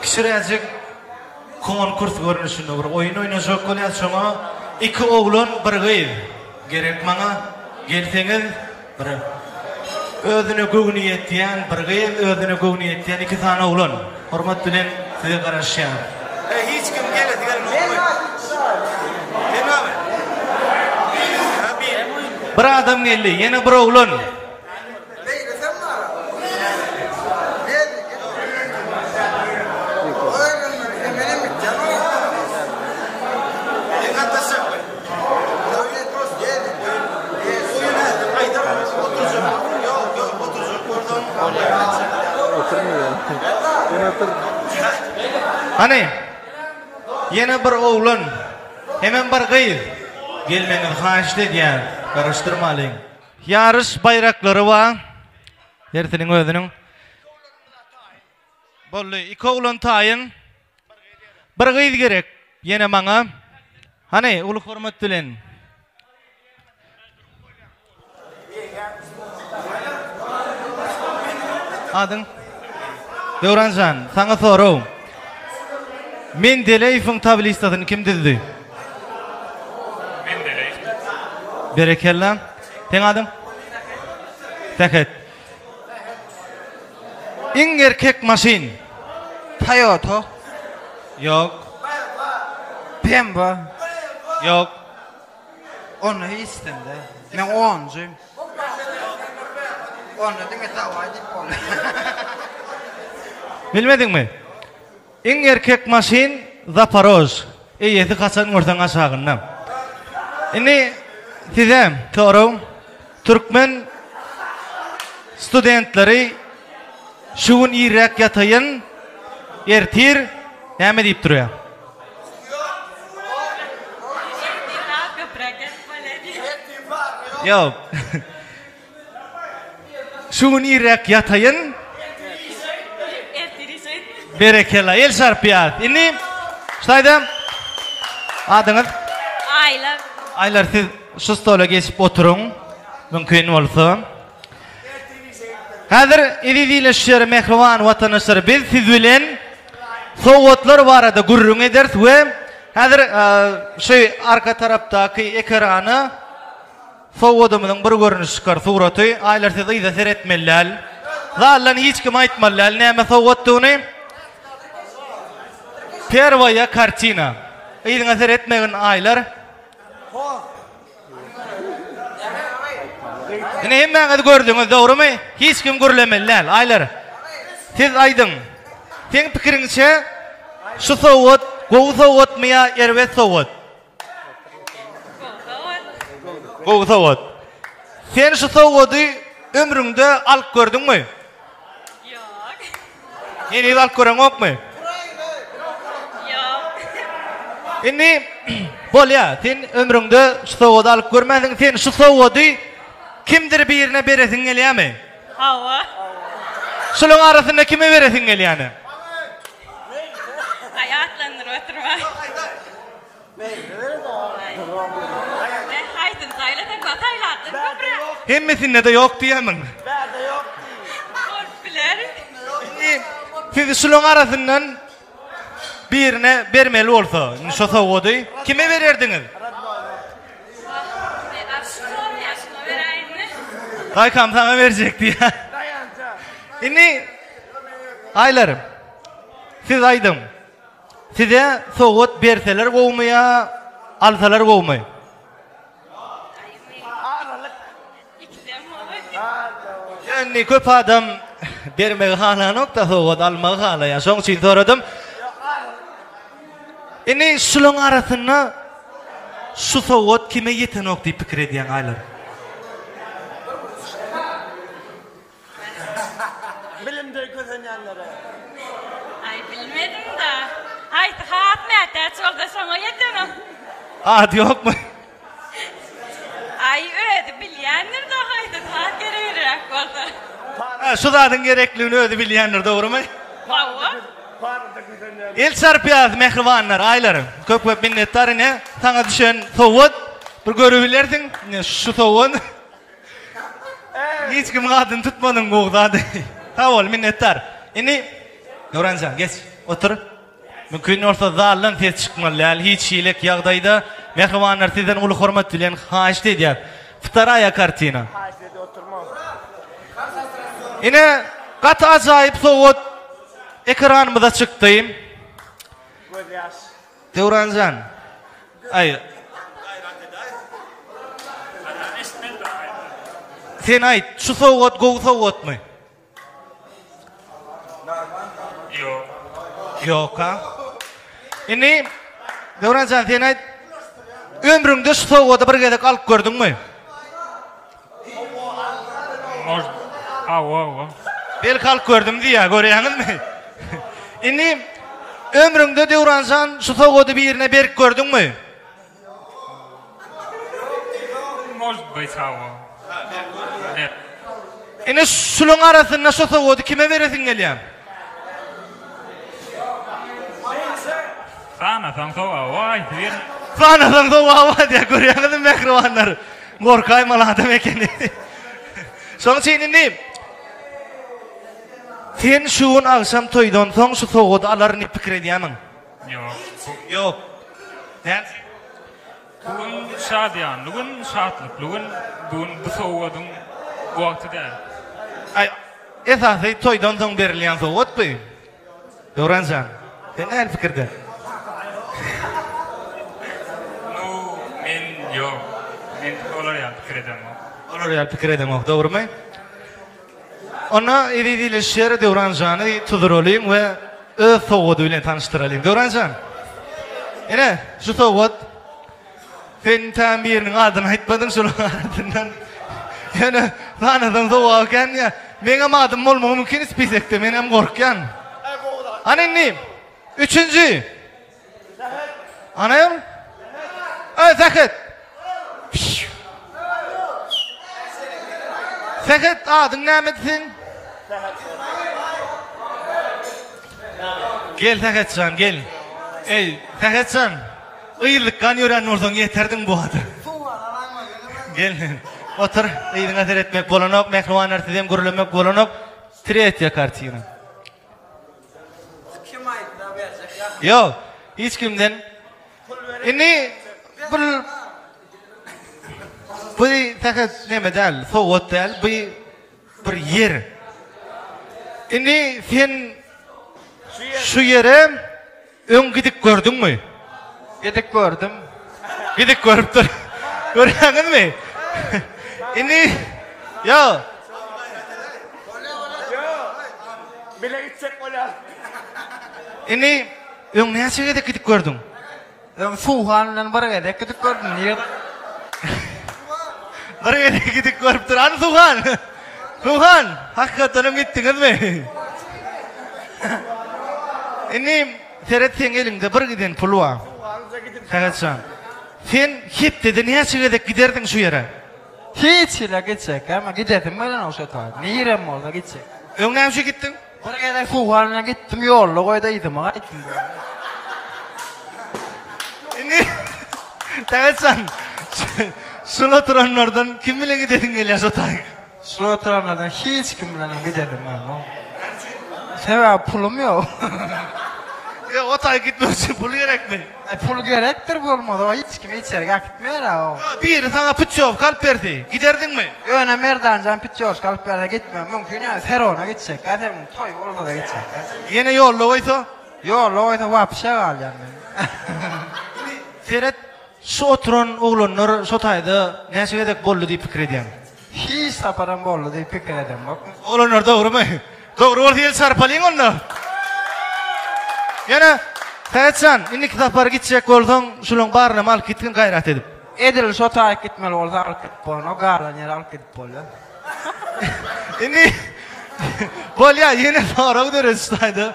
kişirecek konkurs görünüşünde bir oyun oynayacak olan sonra iki oğlan bir kız gerek bana gelseniz bir özüne göğünü yetiyen bir kız özüne göğünü yetiyen iki tane oğlan hormat bilen size karşıya hiç kim geledi gelin bir adam geldi yine bir oğlan hani yine bir oğlan hemen bir kız gelmeniz haşlı diyen karıştırmalıyım. Yarış bayrakları var. Ertenin özünün. Bollu iki oğlan tayın. Bir kız gerek. Yine bana. Hani ulu hormat bilen. Adın? Devrancan. Sana sorum. Men deleyfin tablistatını kim dizdi? Men deleyf. Berekella. Sen adın? Teket. İn erkek maşin. Toyota. Yok. Pemba. Yok. Onu istemde. Men oncuyum. Onu dinge tavaydı onu. Bilmedin mi? İn erkek maşin Zaporoj. Yeti kaçan ortadan aşağından. Ini size sorum. Türkmen studentleri şuun irak yatayın ertir näme deyip duruyor? Yok. Şuun irak yatayın berekella el sarpiyat. Ini saydım. Adınız? Aylar. Aylar siz şu stola geçip oturun. Mümkün olsa. Hazır idileşir mehrivan vatandaşlar biz siz bilen Soğutlar var arada gurrun ederiz ve hazır arka taraftaki ekranı Soğudumuzun bir görünüş çıkar suratı aylar size izah etmeliler. Zaten hiç kim aytmalılar näme soğuttuğunu Первая картина. İzah etmeyin aylar. Yine hemen gördünüz doğru mu? Hiç kim görlemeliler aylar. Siz aydın. Sen pikirinçe şu soğut, goğu soğut mu ya ervet soğut? Goğu soğut. Sen şu soğutu ömründe alıp gördün mü? Yok. Yeni alıp gören yok mu? Yok. Şimdi bol ya, sen ömründe şu soğutu alıp görmedin. Sen şu soğutu kimdir birine veresin geliyor mi? Hava. Şunun arasında kime veresin geliyor yani? Hayatlanır oturma. Haytın sayladan bataylattın köprü. Hemmesinde de yok diyemem. Korkbiler. Siz şunun arasından birine vermeli olsa, şu soğutu kime vererdiniz? Kaykam sana verecekti ya. Şimdi aylarım. Siz aydım. Size soğut berseler kovmaya, alsalar kovmaya. Yani köp adam bermeye hala nokta soğut almaya hala ya. Son için soradım. Şimdi şunun arasında şu soğut kime yeten nokta fikir ediyen aylar. Bilimde közenyenlere. Ay bilmedim da. Hayt hat mete çolda sana yetenim. Ad yok mu? Ay öyle bilyenler de hayt hat gereğirak oldu. Şu zaten gerekliğini öde bilyenler doğru mu? Hava. El sarpiyat mehrivanlar aylarım. Köp minnettar ne? Sana düşen soğut bir görebilirsin. Şu soğut. Hiç kim kadın tutmadın goğdadı. Sağ ol minnettar. Ini Yorancan geç. otur. Mümkün olsa zallan tez çıkmalı. Hiç iyilek ýagdaýda mehribanlar sizden uly hormat bilen haýyş edýär. Ftaraya kartina. Haşdede oturmam. Ine gat ajaýyp sowat ekranymyza çykdy. Göz yaş. Dewranjan. Ay. Sen aýt, şu sowat gowy sowatmy? Yok. Yok ha. Ini Dewranjan sen aýt. Ömrüňde şu sowata bir gezek alyp gördüňmi? Может, ау. Belki alyp gördüm diýä, görýäňizmi? Ini ömrüňde Dewranjan şu sowaty bir ýerine berip gördüňmi? Может быть, ау. Нет. Ini şulyň arasynda şu sowaty kime beresiň gelýär? Sana ау, ай, ver. Sanadan da wava diye görýäňiz mehribanlar. Gorkaýmaly adam ekeni. Soň çeýnindi. Sen şuun akşam toýdan soň şu sowaty alaryny pikir edýärmiň? Yok. Yok. Näme? Bugün şadyan, bugün şatlyk, bugün bu sowadyň wagty däl. Ay, esasy toýdan soň berilýän sowatmy? Dewranjan. Sen näme pikirde? Yok. Men olar ýa pikir edem. Olar ýa pikir edem, dogrymy? Ona edili şer Dewranjany tudurolyň we öz sowaty bilen tanıştyralyň. Dewranjan. Ene, şu sowat sen tamiriň adyny aýtmadyň şonuň adyndan. Ene, sanadan sowak eken ýa. Meňe adym bolmagy mümkin ispesekde, men hem gorkýan. Anenni, 3-nji. Anam? Zakat. Zakat adyň nämesin? Gel Zakatjan, gel. Ey, Zakatjan. Ýylykkan ýören urdan ýeterdiň bu ady. Gel. Otur, ýygyňa etmek bolanok, mehribanlar sizem gürlemek bolanok. Tretya kartina. Kim aýtdy berjek ýa? Yok, hiç kimden. Ini bu takat neme däl, sowat däl, bir yer. Ini sen şu yere öň gidip gördüňmi? Gidip gördüm. Gidip görüpdir. Görýäňizmi? Ini yo. Bile gitsek olar. Ini öň näçe gidip gördüň? Suhan bilen bir gezek gidip gördüm. Niye? Bir yere gidip görüp duran Suhan. Suhan, hakikaten gittiňizmi? Ini seret sen elinde bir giden pul var. Sakatsan. Sen hepde näçe gedek giderdiň şu yere? Hiç ile gitsek ama gidedim bilen oşa taý. Nirem bolsa gitsek. Öň näçe gitdiň? Bir gezek Suhan bilen gitdim ýolly goýdaýdym, aýtdym. Ini Sakatsan. Şuna turanlardan kim bilen gidediň gelýär şu taý? Şuna oturanlardan hiç kim bilen gidedim ben. Sebäp pulum ýok. Ya o taý gitmek üçin pul gerekmi? Pul gerekdir bolmady. Hiç kim içeri gitmeýär o. Biri sana püçöw kalp berdi. Giderdiňmi? Öne merdanjan pitjors kalıp berdi gitmem. Mümkin ýa Serona gitsek. Adem toy bolsa da gitsek. Yine ýolly goýsa? Ýolly goýsa wapşa galýan men. Seret şu oturan oglanlar şu taýda näçe gedek boldy diýip pikir edýär. Hiç taparan boldy diýip pikir edem. Oglanlar dogrymy? Dogry bolsa ýel sarpalyň onda. Yana Sakatsan, inni kitaplar gitsek bolsaň şulaň baryna mal gitgin gaýrat edip. Edil şu taýyk gitmeli bolsa alyp gitip bolýar. O gardan ýer alyp gitip bolýar. Inni bolýa ýene soraw döres taýda.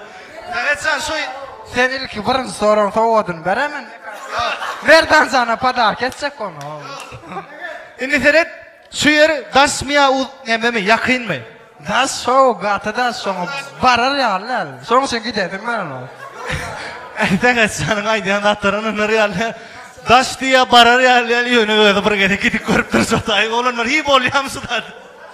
Sakatsan şu Sen ilki birinci soran sowadyn beremen. Nereden sana padark etsek onu? inni seret şu yer dasmya näme ýakynmy? Das soğuk atıdan sonra barar ýaly. Soň sen gidedim ben onu. Sakatsan aýdýan atlaryny ýaly. Daş diýe barar ýaly ýöne öýde bir gede gidip görüp dursa taý olanlar hi bolýamsy da.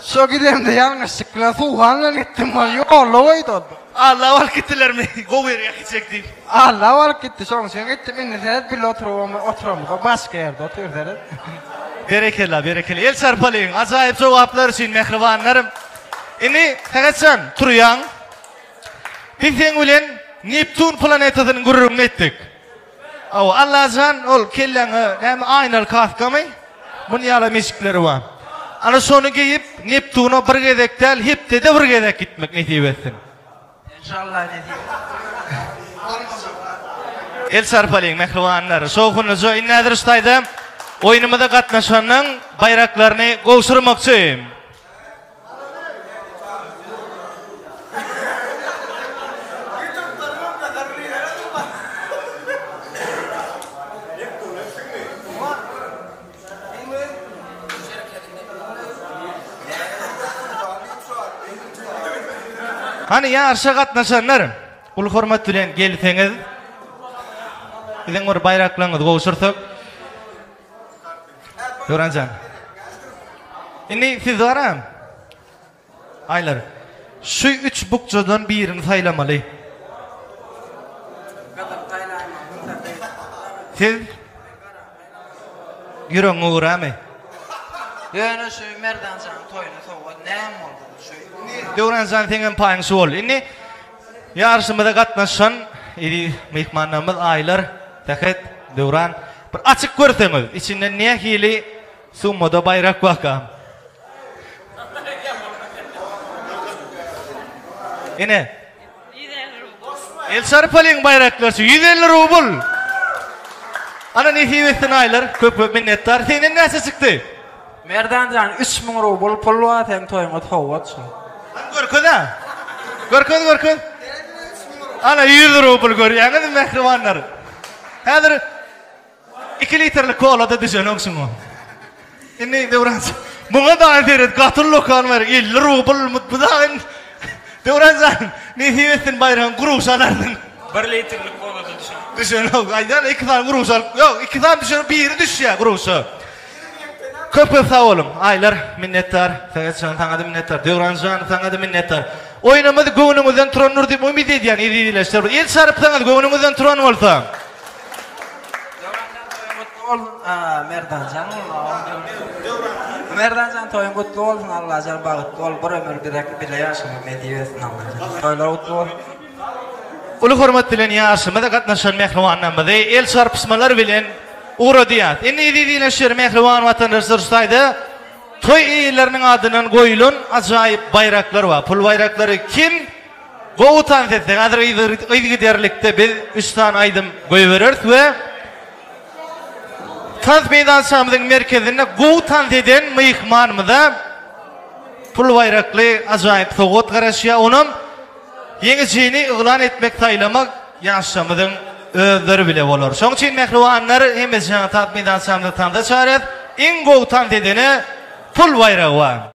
So gidem de ýalňyşlyk bilen suwhanla gitdim, ýolly goýdy. Allah wal gittilermi? Gower ýakçekdi. Allah alıp gitti. Soň sen gitti. Minni sen bir oturam. Başka yerde otur dedi. Berekeli. El sarpalyň. Ajaýyp jogaplar üçin mehribanlarym. Ini tagatsan turýan. Bizden bilen Neptun planetasynyň gurruna etdik. Allah'tan ol kelleňi hem aynal kafkamy. Bunu ýala meşikleri var. Ana şonu giyip Neptuna bir gezekdel hepde de bir gezek gitmek nesip etsin. İnşallah dedi. El sarpalyň mehribanlar. Şoğunuzu innadir ustaýda oýnumyzda gatnaşanyň bayraklaryny gowşurmakçy. Hani ýarşa gatnaşanlar, ul hormat bilen gelseňiz, biziň bir bayraklaryňyzy gowşursak. Göranjan. Ini siz waram. Aylar. Şu 3 bukçadan birini saylamaly. Siz Ýürek uğramy. Ýöne şu merdanjan toýuny sowgat näme boldy? Döwranjan teňen paýyň şol. Inni ýarşymyzda gatnaşan mehmanlarymyz Aylar, Tähet, Döwran bir açyk görseňiz, içinden näme hili summada bayrak bakam. Ine El sarpalyň bayraklar 150 rubl. Ana nesip etsin Aylar, köp minnettar. Senden näse çykdy? Merdanjan 3000 rubl pul var hem toýuňa sowgat. Görköz. Ana 100 rubl görýäňiz mehribanlar. Häzir 2 litrlik kolada düşen oksuňy. Inni Döwran. Muňa da ederet gatyl lokan ber 50 rubl mutbudagyn. Döwran, nesip etsin bayram guruşalardyň. 1 litrlik kolada düşen. Düşen aýdan 2 tane guruşal. Ýok, 2 tane düşen biri düşýär guruşa. Köp sağ olun. Aylar minnettar. Tägetçan taňa da minnettar. Döwranjan taňa da minnettar. Oýnamyzy göwnüňizden turanur diýip umyt edýän edileşler. El sarıp taňa göwnüňizden turan bolsa. Merdanjan toýuň gutly bolsun. Allah jar bagtly bol. Bir ömür direk bile ýaşamak medeniýetini Allah. Toýlar gutly bol. Uly hormat bilen ýaşamyzda gatnaşan mehribanlarymyz el sarpysmalar bilen uğradyat. Inni edileşler mehriban watandaşlar ustaýda toy eýleriniň adynan goýulan ajaýyp bayraklar bar. Pul bayraklary kim gowutan etse, häzir ýygyderlikde biz 3 tane aýdym goýbereriz we Taz meydan şamynyň merkezinde gowutan eden mehmanymyza pul bayrakly ajaýyp sogat garaşýa onuň ýeňijini ýylan etmek taýlamak ýaşamyzyň özleri bile bolar. Şoň üçin mehribanlar hemmeň tatmydan şamda tanda çaret, iň gowutan edeni pul bayragy bar.